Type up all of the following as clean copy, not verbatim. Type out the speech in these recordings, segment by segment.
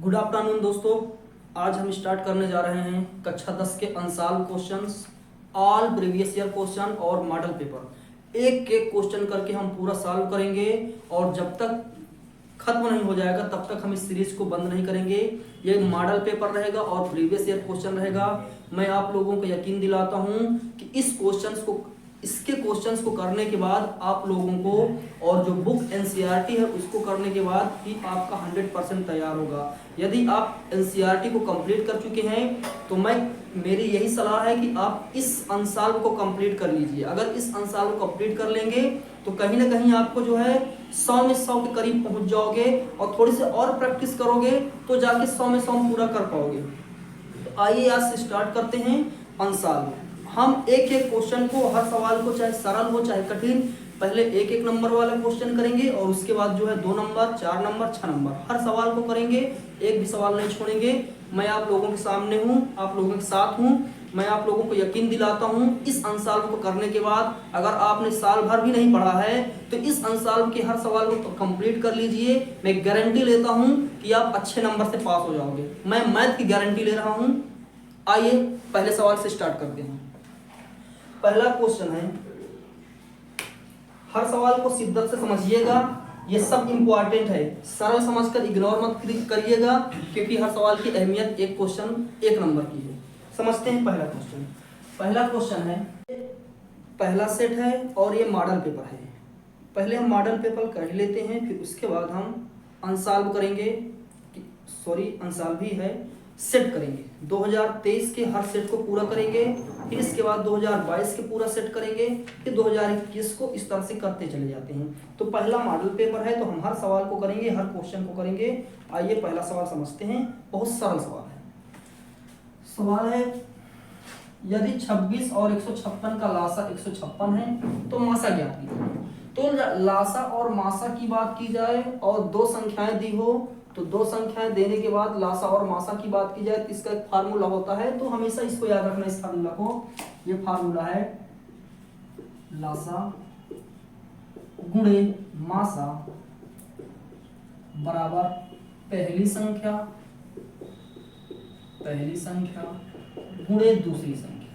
Good afternoon दोस्तों। आज हम स्टार्ट करने जा रहे हैं कक्षा 10 के unsolved questions, all previous year question और मॉडल पेपर। एक एक क्वेश्चन करके हम पूरा सॉल्व करेंगे और जब तक खत्म नहीं हो जाएगा तब तक हम इस सीरीज को बंद नहीं करेंगे। ये मॉडल पेपर रहेगा और प्रीवियस ईयर क्वेश्चन रहेगा। मैं आप लोगों को यकीन दिलाता हूं कि इसके क्वेश्चंस को करने के बाद आप लोगों को और जो बुक एनसीईआरटी है उसको करने के बाद ही आपका 100% तैयार होगा। यदि आप एनसीईआरटी को कंप्लीट कर चुके हैं तो मेरी यही सलाह है कि आप इस अनसॉल्व को कंप्लीट कर लीजिए। अगर इस अनसॉल्व को कंप्लीट कर लेंगे तो कहीं ना कहीं आपको जो है 100 में 100 के करीब पहुंच जाओगे और थोड़ी सी और प्रैक्टिस करोगे तो जाके 100 में 100 पूरा कर पाओगे। तो आइए आज से स्टार्ट करते हैं अनसॉल्व। हम एक एक क्वेश्चन को, हर सवाल को, चाहे सरल हो चाहे कठिन, पहले एक एक नंबर वाला क्वेश्चन करेंगे और उसके बाद जो है 2 नंबर, 4 नंबर, 6 नंबर, हर सवाल को करेंगे। एक भी सवाल नहीं छोड़ेंगे। मैं आप लोगों के सामने हूँ, आप लोगों के साथ हूँ। मैं आप लोगों को यकीन दिलाता हूँ इस अनसॉल्व को करने के बाद अगर आपने साल भर भी नहीं पढ़ा है तो इस अनसॉल्व के हर सवाल को कंप्लीट कर लीजिए। मैं गारंटी लेता हूँ कि आप अच्छे नंबर से पास हो जाओगे। मैं मैथ की गारंटी ले रहा हूँ। आइए पहले सवाल से स्टार्ट करते हैं। पहला क्वेश्चन है, हर सवाल को शिद्दत से समझिएगा, ये सब इंपॉर्टेंट है। सरल समझकर इग्नोर मत करिएगा क्योंकि हर सवाल की अहमियत एक क्वेश्चन 1 नंबर की है। समझते हैं पहला क्वेश्चन। पहला क्वेश्चन है, पहला सेट है और ये मॉडल पेपर है। पहले हम मॉडल पेपर कर लेते हैं, फिर उसके बाद हम अनसॉल्व करेंगे। सॉरी, अनसॉल्व भी है, सेट करेंगे। 2023 के हर सेट को पूरा करेंगे, फिर इसके बाद 2022 के पूरा सेट करेंगे, फिर 2021 को। इस तरह से करते चले जाते हैं। तो पहला मॉडल पेपर है तो हम हर सवाल को करेंगे, हर क्वेश्चन को करेंगे। आइए पहला सवाल समझते हैं। बहुत सरल सवाल है। सवाल है, यदि 26 और 156 का लासा 156 है तो मासा ज्ञात कीजिए। तो लासा और मासा की बात की जाए और दो संख्याएं दी हो तो दो संख्याएं देने के बाद लासा और मासा की बात की जाए तो इसका एक फार्मूला होता है। तो हमेशा इसको याद रखना, इस फार्मूला को। ये फार्मूला है लासा गुणे मासा बराबर पहली संख्या गुणे दूसरी संख्या।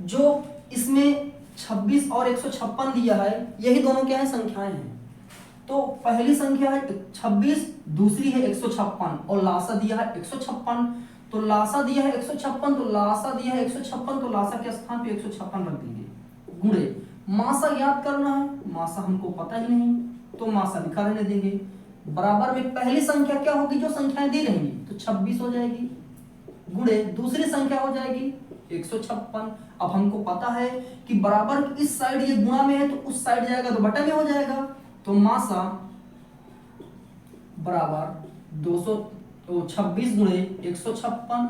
जो इसमें 26 और 156 दिया है, यही दोनों क्या है, संख्याएं हैं। तो पहली संख्या है 26, दूसरी है 156 और लासा दिया है 156। तो लासा दिया है 156, तो लासा दिया है 156, तो लासा के स्थान पे 156 रख देंगे। गुणे मासा ज्ञात करना है, मासा हमको पता ही नहीं तो मासा लिखा रहने देंगे। बराबर में पहली संख्या क्या होगी, जो संख्याएं दी रहेंगी, तो 26 हो जाएगी। गुणे दूसरी संख्या हो जाएगी 156। अब हमको पता है कि बराबर इस साइड ये गुणा में है तो उस साइड जाएगा तो बटा में हो जाएगा। तो मासा बराबर 226 गुणे 156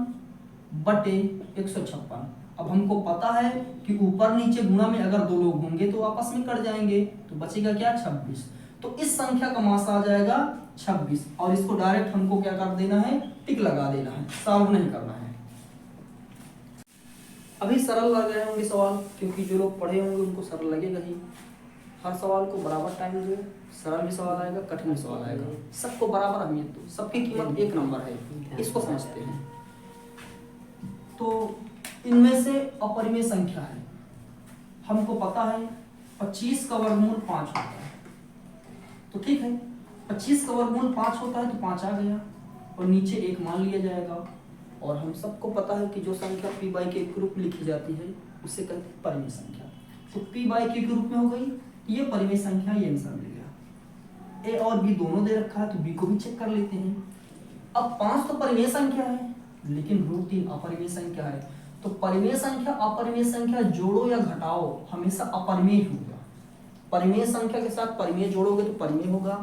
बटे 156। अब हमको पता है कि ऊपर नीचे गुणा में अगर दो लोग होंगे तो आपस में कट जाएंगे, तो बचेगा क्या, 26। तो इस संख्या का मासा आ जाएगा 26 और इसको डायरेक्ट हमको क्या कर देना है, टिक लगा देना है, सॉल्व नहीं करना है। अभी सरल लग रहे होंगे सवाल, क्योंकि जो लोग पढ़े होंगे उनको सरल लगेगा ही। हर सवाल को बराबर टाइम दो, सरल भी सवाल आएगा, कठिन भी सवाल आएगा, सबको बराबर अहमियत दो। सबकी कीमत 1 नंबर है, इसको समझते हैं। तो इनमें से अपरिमेय संख्या है, हमको पता है 25 का वर्गमूल 5 होता है। तो ठीक है, 25 का वर्गमूल 5 होता है तो 5 आ गया और नीचे 1 मान लिया जाएगा। और हम सबको पता है कि जो संख्या p बाई के ग्रुप में लिखी जाती है उसे कहते हैं परिमेय संख्या। तो p बाई के ग्रुप में हो गई, ये परिमेय संख्या, ये आंसर मिल गया। a और b दोनों दे रखा है तो b को भी चेक कर लेते हैं। अब 5 तो परिमेय संख्या है लेकिन √3 अपरिमेय संख्या है। तो परिमेय संख्या अपरिमेय संख्या जोड़ो या घटाओ, हमेशा अपरिमेय होगा। परिमेय संख्या के साथ परिमेय जोड़ोगे तो परिमेय होगा,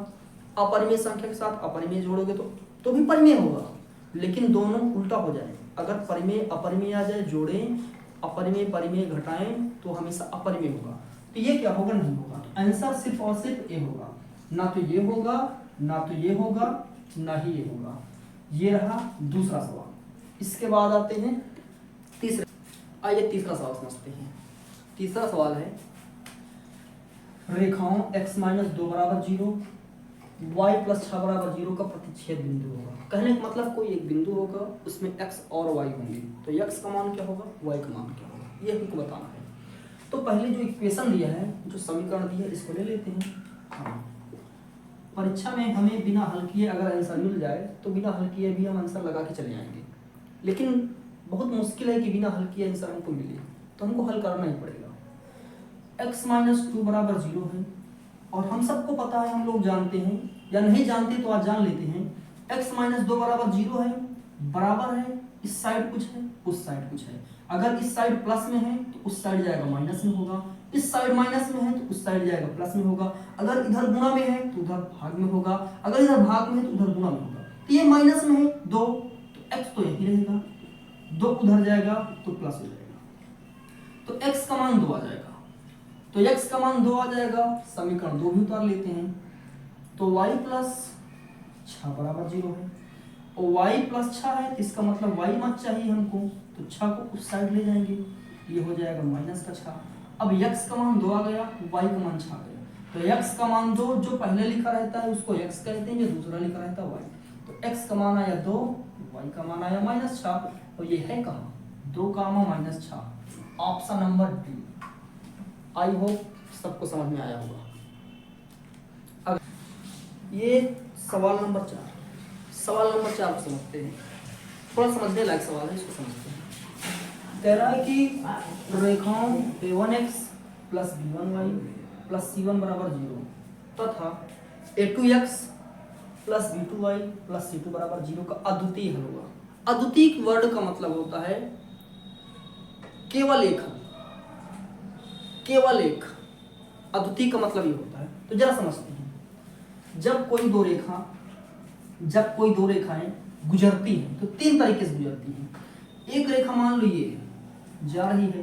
अपरिमेय संख्या के साथ अपरिमेय जोड़ोगे तो भी परिमेय होगा। लेकिन दोनों उल्टा हो जाए, अगर परिमेय अपरिमेय आ जाए जोड़ें, अपरिमेय परिमेय घटाएं तो हमेशा अपरिमेय होगा। तो ये क्या होगा, नहीं होगा। तो आंसर सिर्फ और सिर्फ ए होगा, ना तो ये होगा, ना तो ये होगा, ना ही ये होगा। ये रहा दूसरा सवाल। इसके बाद आते हैं तीसरे। आइए तीसरा सवाल समझते हैं। तीसरा सवाल है, रेखाओं x - 2 = 0 y प्लस 6 बराबर 0 का प्रतिच्छेद बिंदु होगा। कहने का मतलब कोई एक बिंदु होगा, उसमें x और y होंगे, तो x का मान क्या होगा, y का मान क्या होगा, ये हमको बताना है। तो पहले जो इक्वेशन दिया है, जो समीकरण दिया है, इसको ले लेते हैं। हाँ, परीक्षा में हमें बिना हल किए अगर आंसर मिल जाए तो बिना हल किए भी हम आंसर लगा के चले जाएंगे, लेकिन बहुत मुश्किल है कि बिना हल किए आंसर हमको मिले, तो हमको हल करना ही पड़ेगा। x माइनस 2 बराबर 0 है, और हम सबको पता है, हम लोग जानते हैं, या नहीं जानते तो आज जान लेते हैं। x माइनस 2 बराबर 0 है, बराबर है, इस साइड कुछ है, उस साइड कुछ है। अगर इस साइड प्लस में है तो उस साइड जाएगा माइनस में होगा, इस साइड माइनस में है तो उस साइड जाएगा प्लस में होगा। अगर इधर गुणा में है तो उधर भाग में होगा, अगर इधर भाग में है तो उधर गुणा में होगा। तो ये माइनस में है 2, तो x तो यही रहेगा, 2 उधर जाएगा तो प्लस हो जाएगा, तो x का मान 2 आ जाएगा। तो x का मान 2 आ जाएगा, समीकरण 2 भी उतार लेते हैं। तो y प्लस 6 बराबर 0 है, और y प्लस 6 है, इसका मतलब y मत चाहिए हमको, तो 6 को उस साइड ले जाएंगे, ये हो जाएगा माइनस का 6। अब x का मान 2 आ गया, y का मान 6 आ गया। तो x का मान 2 जो पहले लिखा रहता है उसको x कहते हैं, जो दूसरा लिखा रहता है y। तो x का मान आया 2, y का मान आया माइनस 6, और ये है कहाँ, 2 minus 6, option number D. I hope सबको समझ में आया होगा। अब ये सवाल नंबर 4, सवाल नंबर 4 को समझते हैं, थोड़ा समझने लायक सवाल है, इसको समझते हैं। कह रहा है कि रेखाओं a1x plus b1y plus c1 बराबर 0 तथा a2x plus b2y plus c2 बराबर 0 का अद्वितीय हल होगा। अद्वितीय वर्ड का मतलब होता है केवल एक हल, केवल एक। अद्वितीय का मतलब ये होता है, तो जरा समझते हैं। जब कोई दो रेखाएं गुजरती हैं तो 3 तरीके से गुजरती हैं। एक रेखा मान लो ये जा रही है,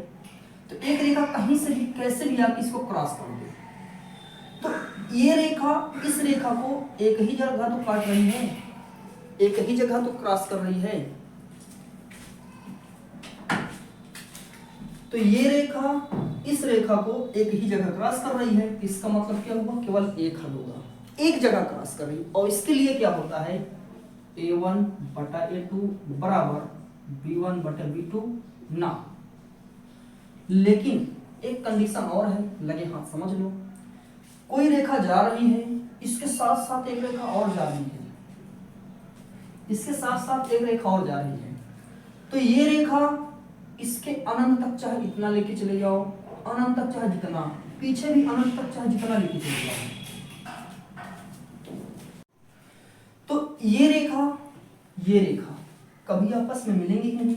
तो एक रेखा कहीं से भी कैसे भी आके इसको क्रॉस कर दे, तो ये रेखा इस रेखा को एक ही जगह तो काट रही है, एक ही जगह तो क्रॉस कर रही है। तो ये रेखा इस रेखा को एक ही जगह क्रॉस कर रही है, इसका मतलब क्या होगा, केवल एक हल होगा, एक जगह क्रॉस कर रही। और इसके लिए क्या होता है, a1 बटा a2 बराबर b1 बटा b2 ना। लेकिन एक कंडीशन और है, लगे हाथ समझ लो। कोई रेखा जा रही है, इसके साथ साथ एक रेखा और जा रही है, इसके साथ साथ एक रेखा और जा रही है, तो ये रेखा इसके अनंत तक चाहे इतना लेके चले जाओ, अनंत तक चाहे जितना, पीछे भी अनंत तक चाहे जितना लेके चले जाओ, तो ये रेखा कभी आपस में मिलेंगी ही नहीं।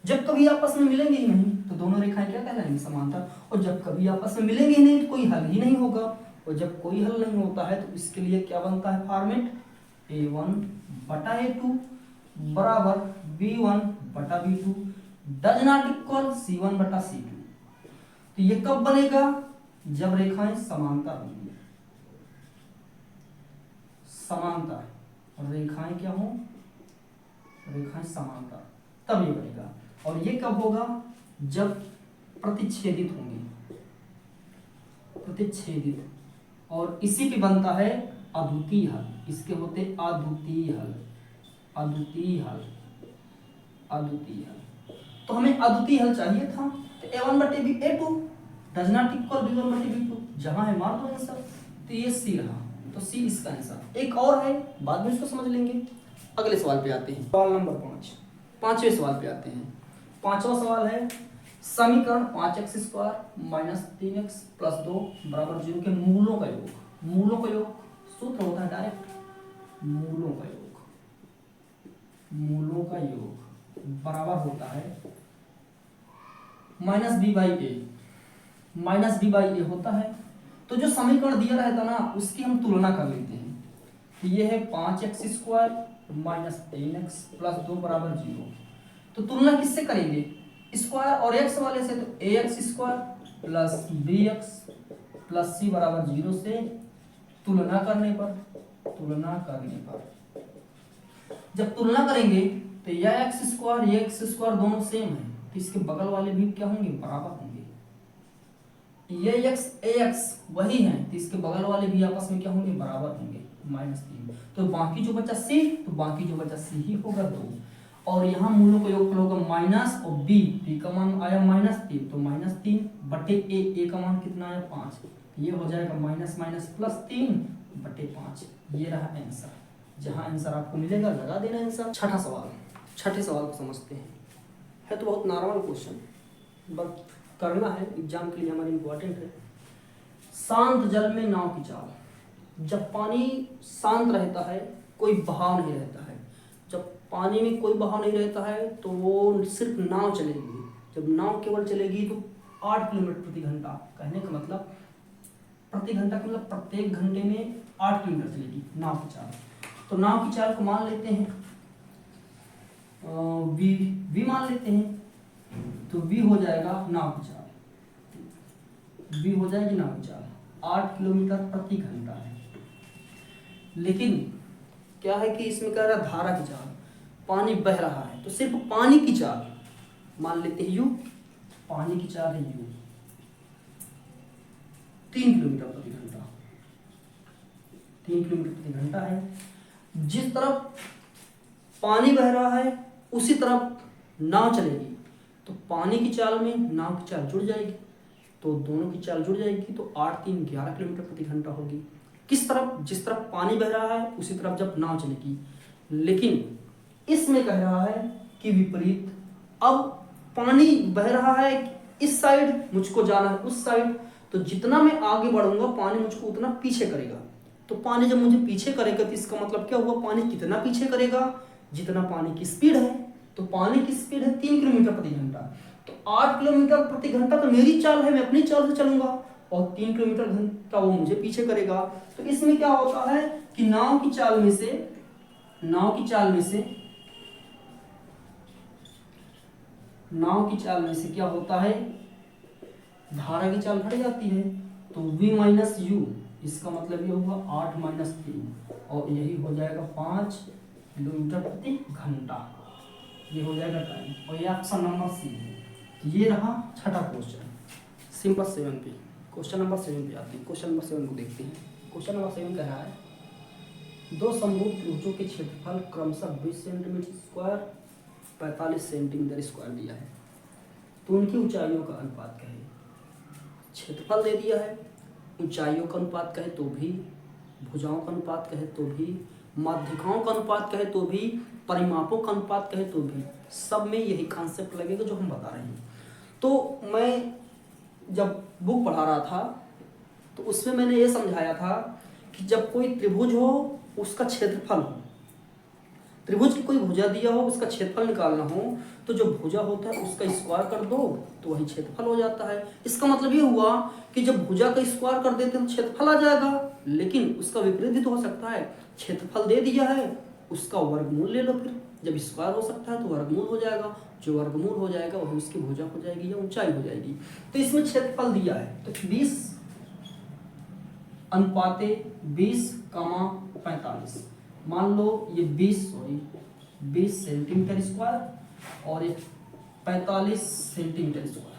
जब कभी आपस में मिलेंगे ही नहीं तो दोनों रेखाएं क्या कहलाएंगी, समांतर। और जब कभी आपस में मिलेंगे ही नहीं तो कोई हल ही नहीं होगा, और जब कोई हल नहीं होता है तो इसके लिए क्या बनता है फॉर्मेट, a1 बटा a2 बराबर b1 बटा b2 does not equal c1 बटा c2। तो ये कब बनेगा, जब रेखाएं समांतर होंगी, समांतर रेखाएं क्या हो, रेखाएं समांतर, तब ये बनेगा। और ये कब होगा, जब प्रतिच्छेदित होंगे, प्रतिच्छेदित, और इसी पे बनता है अद्वितीय हल। इसके होते अद्वितीय हल, अद्वितीय हल, अद्वितीय हल। तो हमें अद्वितीय हल चाहिए था, तो a1 बटे a2 does not equal b1 बटे b2, जहां है मार दो आंसर, तो ये c रहा, तो c इसका आंसर। एक और है, बाद में इसको समझ लेंगे। अगले सवाल पे आते हैं, सवाल नंबर 5, पांचवें सवाल पे आते हैं। पांचवा सवाल है, समीकरण 5x square minus 3x plus 2 बराबर 0 के मूलों का योग। मूलों का योग सूत्र होता है डायरेक्ट, मूलों का योग, मूलों का योग बराबर होता है minus b by a, minus b by a होता है। तो जो समीकरण दिया रहता ना उसकी हम तुलना कर लेते हैं। तो ये है 5x square minus 3x plus 2 बराबर 0। तो तुलना किससे करेंगे, स्क्वायर और x वाले से, तो ax square plus bx plus c बराबर 0 से तुलना करने पर, तुलना करने पर जब तुलना करेंगे तो यह x स्क्वायर ये x स्क्वायर दोनों सेम है, तो इसके बगल वाले भी क्या होंगे, बराबर होंगे। ये x ax वही है, तो इसके बगल वाले भी आपस में क्या होंगे, बराबर होंगे। -3, तो बाकी जो बचा c, तो बाकी जो बचा c ही होगा 2, और यहाँ मूलों का योगफल होगा माइनस और b का मान आया -3, तो -3 बटे a का मान कितना आया 5, ये हो जाएगा माइनस माइनस +3 बटे 5, ये रहा आंसर। जहाँ आंसर आपको मिलेगा लगा देना आंसर। छठा सवाल, छठे सवाल को समझते हैं। है तो बहुत नॉर्मल क्वेश्चन, बट करना है, एग्जाम के लिए हमारे इम्पोर्टेंट है। शांत जल में नाव की चाल। जब पानी शांत रहता है, कोई बहाव नहीं रहता है, जब पानी में कोई बहाव नहीं रहता है तो वो सिर्फ नाव चलेगी। जब नाव केवल चलेगी तो 8 किलोमीटर प्रति घंटा, कहने का मतलब प्रति घंटा का मतलब प्रत्येक घंटे में 8 किलोमीटर चलेगी नाव की चाल। तो नाव की चाल को मान लेते हैं वी मान लेते हैं, तो वी हो जाएगा नाव की चाल, वी हो जाएगी नाव की चाल 8 किलोमीटर प्रति घंटा है। लेकिन क्या है कि इसमें कह रहा धारा की चाल, पानी बह रहा है, तो सिर्फ पानी की चाल मान लेते हैं यू, पानी की चाल है यू 3 किलोमीटर प्रति घंटा, 3 किलोमीटर प्रति घंटा है। जिस तरफ पानी बह रहा है उसी तरफ नाव चलेगी, तो पानी की चाल में नाव की चाल जुड़ जाएगी, तो दोनों की चाल जुड़ जाएगी, तो 8 3 11 किलोमीटर प्रति घंटा होगी। किस तरफ? जिस तरफ पानी बह रहा है उसी तरफ जब नाव चलेगी। लेकिन इसमें कह रहा है कि विपरीत, अब पानी बह रहा है इस साइड, मुझको जाना है उस साइड, तो जितना मैं आगे बढ़ूंगा पानी मुझको उतना पीछे करेगा। तो पानी जब मुझे पीछे करेगा तो इसका मतलब क्या हुआ, पानी कितना पीछे करेगा, जितना पानी की स्पीड है। तो पानी की स्पीड है 3 किलोमीटर प्रति घंटा, तो 8 किलोमीटर प्रति घंटा तो मेरी चाल है, मैं अपनी चाल से चलूंगा, और 3 किलोमीटर घंटा वो मुझे पीछे करेगा। तो इसमें क्या होता है कि नाव की चाल में से क्या होता है, धारा की चाल घट जाती है, तो v माइनस यू, इसका मतलब ये होगा 8 माइनस 3, और यही हो जाएगा 5 किलोमीटर प्रति घंटा, ये हो जाएगा टाइम, और ये ऑप्शन नंबर सी है। तो ये रहा छठा क्वेश्चन। सिंपल 7 पे, क्वेश्चन नंबर 7 पे आते हैं। क्वेश्चन नंबर 7 को देखते हैं। क्वेश्चन नंबर 7 कह रहा है, दो समरूप त्रिभुजों के क्षेत्रफल क्रमशः 20 सेंटीमीटर स्क्वायर 45 सेंटीमीटर स्क्वायर दिया है, तो उनकी ऊंचाइयों का अनुपात क्या है। क्षेत्रफल दे दिया है, ऊंचाइयों का अनुपात कहे तो भी, भुजाओं का अनुपात कहे तो भी, माध्यिकाओं का अनुपात कहे तो भी, परिमापों का अनुपात कहे तो भी, सब में यही कॉन्सेप्ट लगेगा जो हम बता रहे हैं। तो मैं जब बुक पढ़ा रहा था तो उसमें मैंने ये समझाया था कि जब कोई त्रिभुज हो उसका क्षेत्रफल हो, त्रिभुज की कोई भुजा दिया हो उसका क्षेत्रफल निकालना हो, तो जो भुजा होता है उसका स्क्वायर कर दो तो वही क्षेत्रफल हो जाता है। इसका मतलब ये हुआ कि जब भुजा का स्क्वायर कर देते हैं तो क्षेत्रफल आ जाएगा, लेकिन उसका विपरीत भी तो हो सकता है, क्षेत्रफल दे दिया है उसका वर्गमूल ले लो, फिर जब स्क्वायर हो सकता है तो वर्गमूल हो जाएगा, जो वर्गमूल हो जाएगा वही उसकी भुजा हो जाएगी या ऊंचाई हो जाएगी। तो इसमें क्षेत्रफल दिया है, तो 20 अनुपाते 20,45, मान लो ये 20 सेंटीमीटर स्क्वायर और ये 45 सेंटीमीटर स्क्वायर।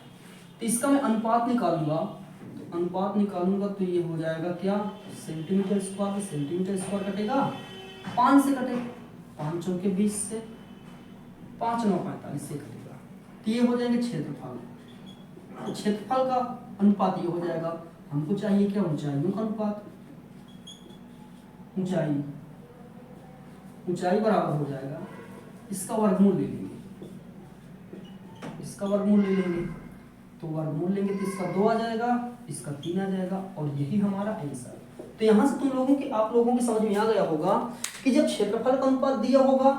तो इसका मैं अनुपात निकालूंगा, तो ये हो जाएगा क्या, सेंटीमीटर स्क्वायर से सेंटीमीटर स्क्वायर कटेगा, 5 से कटेगा, 5 चौके 20 से, 5 9 45 से कटेगा, तो ये हो जाएगा क्षेत्रफल। तो क्षेत्रफल का अनुपात ये हो जाएगा, हमको चाहिए क्या, ऊंचाइयों का अनुपात, ऊंचाई बराबर हो जाएगा, इसका वर्गमूल ले लेंगे, तो वर्गमूल लेंगे तो इसका 2 आ जाएगा, इसका 3 आ जाएगा, और यही हमारा आंसर। तो यहां से आप लोगों की समझ में आ गया होगा कि जब क्षेत्रफल का अनुपात दिया होगा,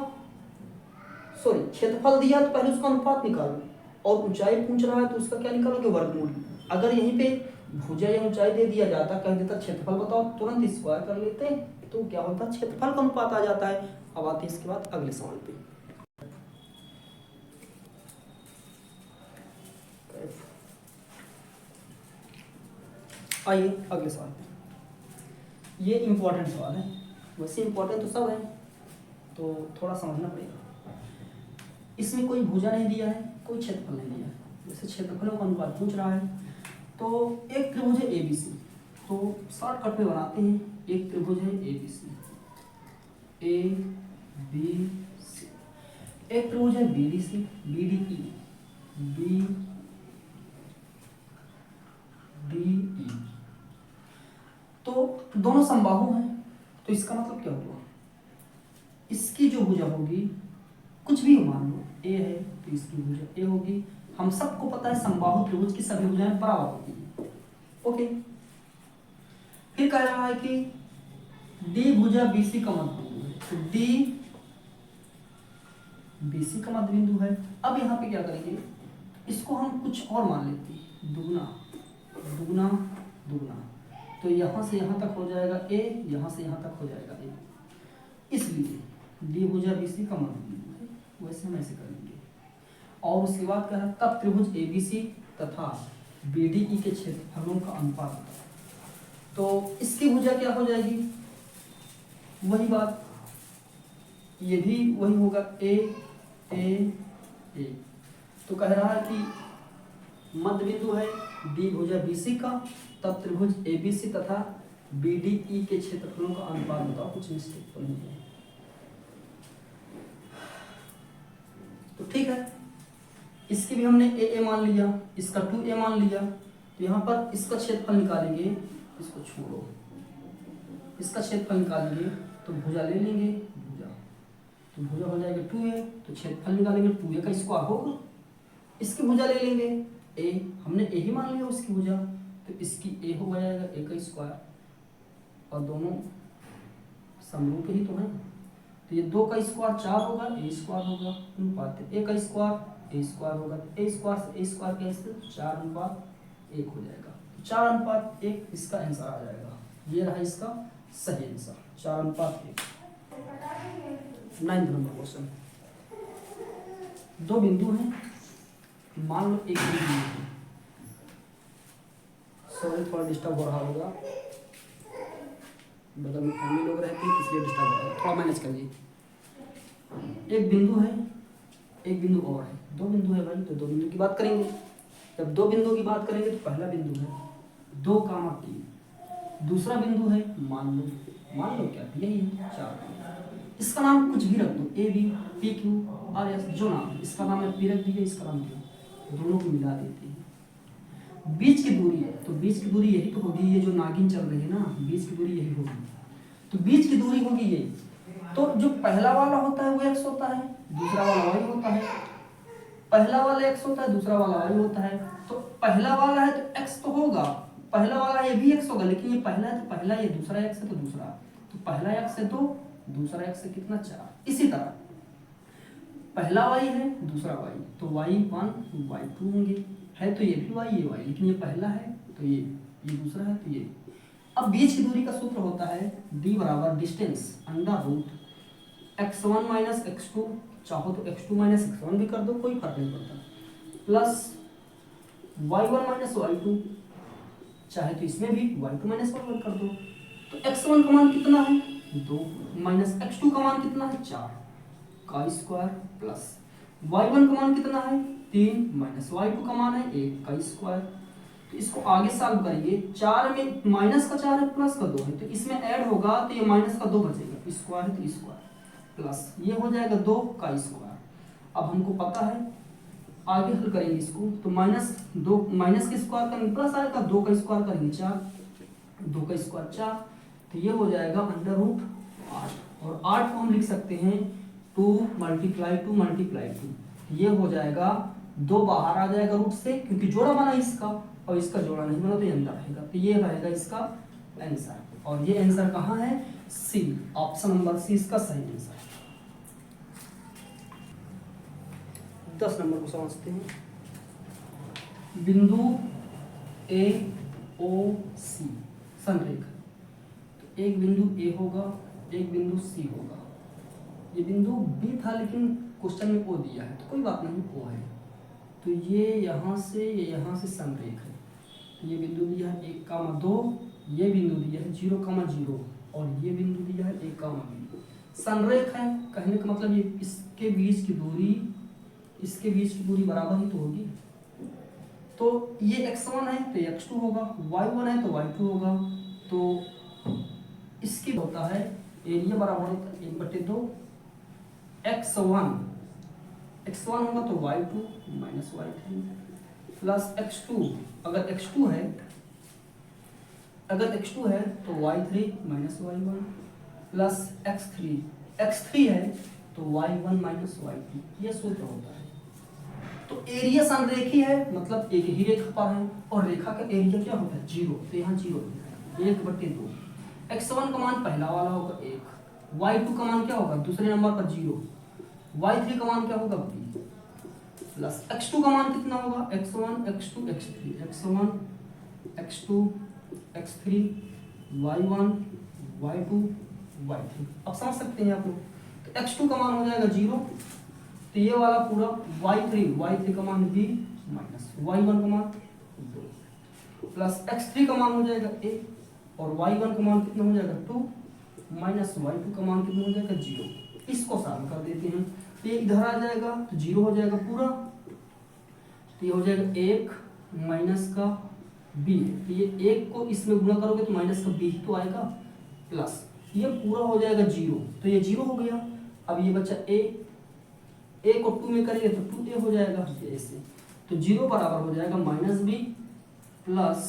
क्षेत्रफल दिया तो पहले उसका अनुपात निकालो, और ऊंचाई पूछ रहा है तो उसका क्या निकालोगे, वर्गमूल। अगर यहीं पे भुजा या ऊंचाई दे दिया जाता, कह देता क्षेत्रफल बताओ, तुरंत स्क्वायर कर लेते, तो क्या होता, क्षेत्रफल का अनुपात आ जाता है। अब आते हैं इसके बाद अगले सवाल पे। आइए अगले सवाल पे। ये इंपॉर्टेंट सवाल है, वैसे इंपॉर्टेंट तो सब है, तो थोड़ा समझना पड़ेगा। इसमें कोई भुजा नहीं दिया है, कोई क्षेत्रफल नहीं दिया है, जैसे क्षेत्रफलों का अनुपात पूछ रहा है। तो एक त्रिभुज है ABC, तो शॉर्टकट में बनाते हैं। एक त्रिभुज है A B C, A B C. एक त्रिभुज है B D C, B D E, B D E. तो दोनों समबाहु हैं, तो इसका मतलब क्या हुआ, इसकी जो भुजा होगी, कुछ भी मान लो ए है तो इसकी भुजा ए होगी। हम सबको पता है समबाहु त्रिभुज की सभी भुजाएं बराबर होती हैं। ओके, फिर कह रहा है कि डी भुजा बीसी का मध्य बिंदु है, तो डी बीसी का मध्य बिंदु है। अब यहाँ पे क्या करेंगे, इसको हम कुछ और मान लेते हैं, दुगुना दुगुना दुगुना, तो यहाँ से यहाँ तक हो जाएगा ए, यहाँ से यहाँ तक हो जाएगा ए। इसलिए डी भुजा बीसी का मध्य बिंदु है, वैसे हम ऐसे करेंगे। और उसके बाद क्या है, तब त्रिभुज एबीसी तथा बीडीई के क्षेत्रफलों का अनुपात होता है। तो इसकी भुजा क्या हो जाएगी, वही बात, ये भी वही होगा, ए ए ए। तो कह रहा है कि मध्य बिंदु है डी भुजा बीसी का, तब त्रिभुज एबीसी तथा बीडीई के क्षेत्रफलों का अनुपात बताओ। कुछ मिस्टेक तो नहीं है, तो ठीक है। इसकी भी हमने ए मान लिया, इसका 2a मान लिया। तो यहाँ पर इसका क्षेत्रफल निकालेंगे, इसको छोड़ो, इसका क्षेत्रफल निकालेंगे तो भुजा ले लेंगे, भुजा तो भुजा हो जाएगा 2a, तो क्षेत्रफल निकालेंगे 2a का स्क्वायर होगा। इसकी भुजा ले लेंगे a, हमने a ही मान लिया उसकी भुजा, तो इसकी a हो जाएगा a का स्क्वायर, और दोनों समरूप ही तो है। तो ये 2 का स्क्वायर 4 होगा, a स्क्वायर होगा, अनुपात a का स्क्वायर ए स्क्वायर होगा, तो ए स्क्वायर से ए स्क्वायर कैंसिल, 4:1 हो जाएगा। 4:1 इसका आंसर आ जाएगा। ये रहा इसका सही आंसर, 4:1। 9th number question. दो बिंदु हैं, मान लो एक बिंदु है, सॉरी थोड़ा डिस्टर्ब हो रहा होगा, बगल में फैमिली लोग रहते हैं इसलिए डिस्टर्ब हो रहा है, थोड़ा मैनेज करिए। एक बिंदु है, एक बिंदु और है, दो बिंदु है भाई, तो दो बिंदु की बात करेंगे। जब दो बिंदु की बात करेंगे तो पहला बिंदु है 2,3, दूसरा बिंदु है मान लो क्या यही है 4। इसका नाम कुछ भी रख दो, A B P Q R S, जो नाम है, इसका नाम है पी रख दीजिए, इसका नाम क्यू, दोनों को मिला देते हैं। बीच की दूरी है, तो बीच की दूरी यही तो होगी, ये जो नागिन चल रही है ना, बीच की दूरी यही होगी, तो बीच की दूरी होगी ये। तो जो पहला वाला होता है वो x होता है, दूसरा वाला y होता है। पहला वाला x होता है, दूसरा वाला y होता है। तो पहला वाला है तो x तो होगा, पहला वाला ये भी x होगा, लेकिन ये पहला है तो पहला, ये दूसरा x है तो दूसरा, तो पहला x है 2, दूसरा x है कितना 4। इसी तरह पहला y है, दूसरा y, तो y1 y2 होंगे, है तो ये भी y ये y, लेकिन ये पहला है तो ये दूसरा है तो ये। अब बीच की दूरी का सूत्र होता है d बराबर distance under root x1 minus x2, चाहो तो x2 माइनस x1 भी कर दो, कोई फर्क नहीं पड़ता, प्लस y1 माइनस y2, चाहे तो इसमें भी y2 माइनस y1 कर दो। तो x1 का मान कितना है 2, माइनस x2 का मान कितना है 4 का स्क्वायर, प्लस y1 का मान कितना है 3, माइनस y2 का मान है 1 का स्क्वायर। तो इसको आगे सॉल्व करेंगे, 4 में माइनस का 4 है, प्लस का 2 है, तो इसमें ऐड होगा तो ये माइनस का 2 बचेगा, स्क्वायर है तो स्क्वायर, प्लस ये हो जाएगा 2 का स्क्वायर। अब हमको पता है, आगे हल करेंगे इसको, तो -2 माइनस के स्क्वायर करेंगे प्लस आएगा, 2 का स्क्वायर करेंगे 4, 2 का स्क्वायर 4, तो ये हो जाएगा अंडर रूट 8, और 8 को हम लिख सकते हैं 2 × 2 ये हो जाएगा 2 बाहर आ जाएगा रूट से, क्योंकि जोड़ा बना इसका और इसका जोड़ा नहीं बना तो ये अंदर रहेगा, तो ये रहेगा इसका आंसर। और ये आंसर कहाँ है, सी, ऑप्शन नंबर सी इसका सही आंसर है। 10 नंबर को समझते हैं। बिंदु ए ओ सी संरेखा, तो एक बिंदु ए होगा, एक बिंदु सी होगा। ये बिंदु बी था लेकिन क्वेश्चन में ओ दिया है, तो कोई बात नहीं, ओ है। तो ये यहाँ से संरेख है, तो ये बिंदु दिया है 1,2, ये बिंदु दिया है 0,0, और ये बिंदु दिया है 1,2। संरेख है, कहने का मतलब ये इसके बीच की दूरी बराबर ही तो होगी। तो ये x1 है तो x2 होगा, y1 है तो y2 होगा, तो इसकी होता है एरिया बराबर होता है 1/2 x1 होगा तो y2 minus y3 plus x2, अगर x2 है तो y3 minus y1 plus x3 है तो y1 माइनस y2, ये सूत्र होता है। तो एरिया संरेखी है मतलब एक ही रेखा पर है और रेखा का एरिया क्या होता है 0, तो यहाँ 0 1/2। x1 का मान पहला वाला होगा 1, y2 का मान क्या होगा दूसरे नंबर पर 0, y3 का मान क्या होगा b, प्लस x2 का मान कितना होगा x1 x2 x3 x1 x2 x3 y1 y2 y3। अब समझ सकते हैं आप लोग। तो x2 का मान हो जाएगा 0, तो ये वाला पूरा y3 का मान b माइनस y1 का मान 2 प्लस x3 का मान हो जाएगा a और y1 का मान कितना हो जाएगा 2 माइनस y2 का मान कितना हो जाएगा 0। इसको सॉल्व कर देते हैं तो ये इधर आ जाएगा तो 0 हो जाएगा पूरा, तो ये हो जाएगा 1 माइनस का b, तो ये 1 को इसमें गुणा करोगे तो माइनस का b ही तो आएगा, प्लस ये पूरा हो जाएगा 0, तो ये 0 हो गया। अब ये बच्चा a को 2 में करेंगे तो 2a हो जाएगा ऐसे, तो 0 बराबर हो जाएगा माइनस b प्लस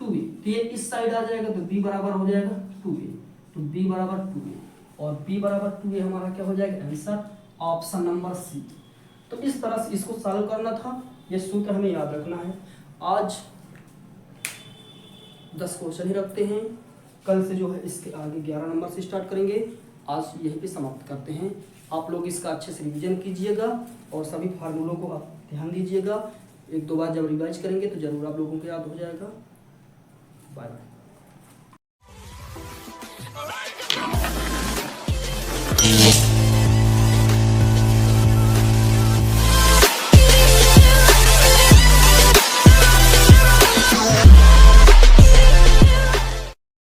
2a, तो ये इस साइड आ जाएगा तो b बराबर हो जाएगा 2a, तो b बराबर 2a और b बराबर 2a हमारा क्या हो जाएगा आंसर ऑप्शन नंबर सी। तो इस तरह से इसको सॉल्व करना था, ये सूत्र हमें याद रखना है। आज 10 क्वेश्चन ही रखते हैं, कल से जो है इसके आगे 11 नंबर से स्टार्ट करेंगे। आज यहीं पे समाप्त करते हैं। आप लोग इसका अच्छे से रिवीजन कीजिएगा और सभी फार्मूलों को आप ध्यान दीजिएगा। 1-2 बार जब रिवाइज करेंगे तो जरूर आप लोगों को याद हो जाएगा। Bye bye.